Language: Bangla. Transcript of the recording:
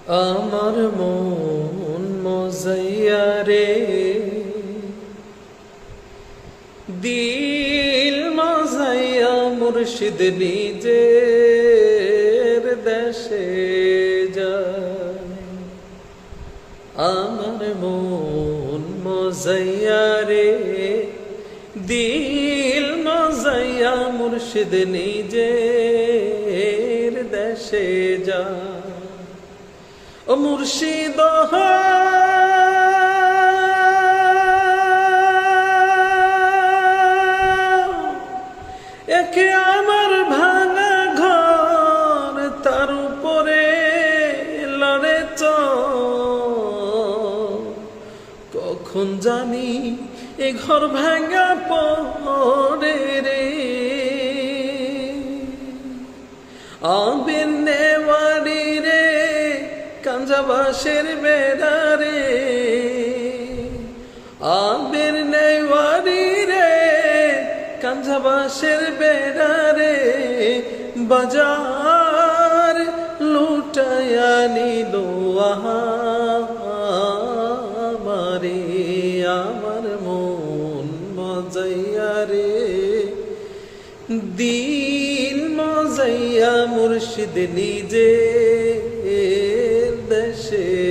আমার মন মজাইয়া রে, দিল মজাইয়া মুর্শিদ নিজের দেশে যায়। আমার মন মজাইয়া রে, দিল মজাইয়া মুর্শিদ নিজের দেশে যায়। ও মুর্শিদ একে আমার ভাঙা ঘর, তার উপরে লড়ে কখন জানি এ ঘর ভাঙা পড়ে রে। আবির নেওয়ারি রে, কাঞ্জাবাসের বেড়া রে। আবির নেওয়ারি রে, কাঞ্জাবাসের বেড়া রে। বাজার লুটায়া নিল আমারে। আমার মন মজাইয়া রে, দিল মজাইয়া মুর্শিদ নিজের দেশে